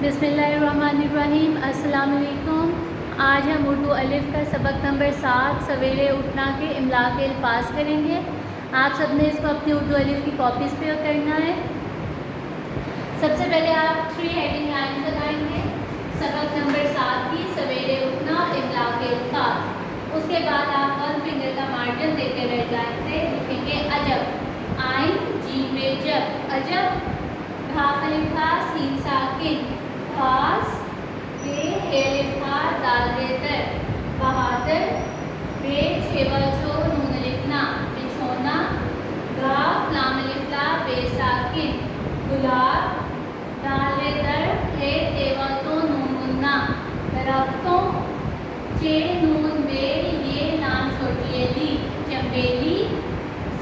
بسم اللہ الرحمن الرحیم۔ السلام علیکم۔ آج ہم اردو الف کا سبق نمبر 7 سویرے اٹھنا کے املا کے الفاظ کریں گے۔ آپ سب نے اس کو اپنی اردو الف کی کاپیز پہ کرنا ہے۔ سب سے پہلے آپ 3 ہیڈنگ لائن بنائیں گے سبق نمبر 7 کی سویرے اٹھنا املا کے الفاظ۔ اس کے بعد آپ 1 فنگر کا مارجن دے کے ریڈ لائن سے لکھیں گے عجب، عین جیم بے جب، عجب، بھا الف ہا سین ساکن، خاص، بے الف ہا دال بے در، بہادر، بے چھ بچو نون الف نا، بچھونا، گاف لام الف لا بے ساکن، گلاب، دال بے در ہے تیوتو نون گنا، درختوں، چے نون بیل یہ نام چھوٹی لی، چمبیلی،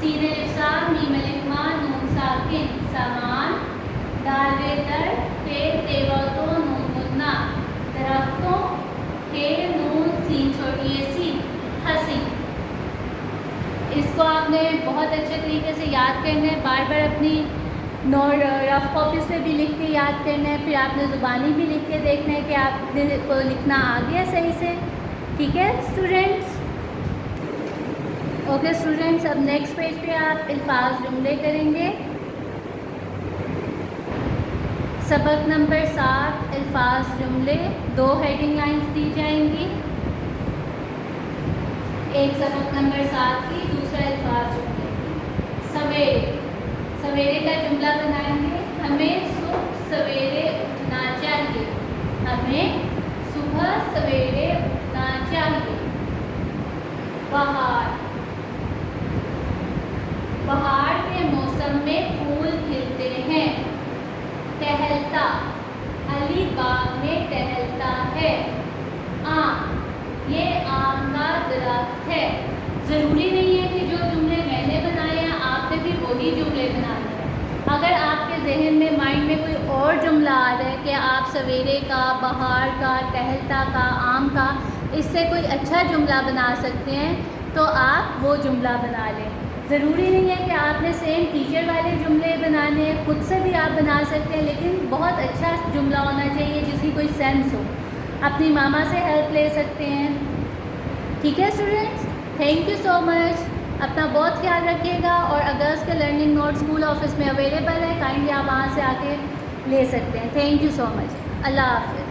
سین الف سا میم الف ما نون ساکن، سامان، دال بے در ہے تیوتو نون گنا، درختوں، ہے نون سین چھوٹی سی، ہنسی۔ اس کو آپ نے بہت اچھے طریقے سے یاد کرنا ہے، بار بار اپنی رف کاپیز پہ بھی لکھ کے یاد کرنا ہے، پھر آپ نے زبانی بھی لکھ کے دیکھنا ہے کہ آپ نے کو لکھنا آ گیا صحیح سے۔ ٹھیک ہے اسٹوڈینٹس؟ اوکے اسٹوڈینٹس، اب نیکسٹ پیج پہ آپ الفاظ جملے کریں گے۔ سبق نمبر 7 الفاظ جملے، 2 ہیڈنگ لائنز دی جائیں گی، ایک سبق نمبر 7 کی، دوسرا الفاظ جملے۔ سویرے، سویرے کا جملہ بنائیں گے، ہمیں صبح سویرے اٹھنا چاہیے، ہمیں صبح سویرے اٹھنا چاہیے۔ بہار، بہار کے موسم میں پھول کھلتے ہیں۔ ٹہلتا، علی باغ میں ٹہلتا ہے۔ آم، یہ آم کا درخت ہے۔ ضروری نہیں ہے کہ جو جملے میں نے بنائے ہیں آپ نے بھی وہی جملے بنانے ہیں۔ اگر آپ کے ذہن میں مائنڈ میں کوئی اور جملہ آ رہا ہے کہ آپ سویرے کا، بہار کا، ٹہلتا کا، آم کا، اس سے کوئی اچھا جملہ بنا سکتے ہیں تو آپ وہ جملہ بنا لیں۔ ضروری نہیں ہے کہ آپ نے سیم ٹیچر والے جملے بنانے ہیں، خود سے بھی آپ بنا سکتے ہیں، لیکن بہت اچھا جملہ ہونا چاہیے جس کی کوئی سینس ہو۔ اپنی ماما سے ہیلپ لے سکتے ہیں۔ ٹھیک ہے اسٹوڈینٹس؟ تھینک یو سو مچ۔ اپنا بہت خیال رکھیے گا، اور اگست کے لرننگ نوٹ اسکول آفس میں اویلیبل ہے، کائنڈلی آپ وہاں سے آ کے لے سکتے ہیں۔ تھینک یو سو مچ۔ اللہ حافظ۔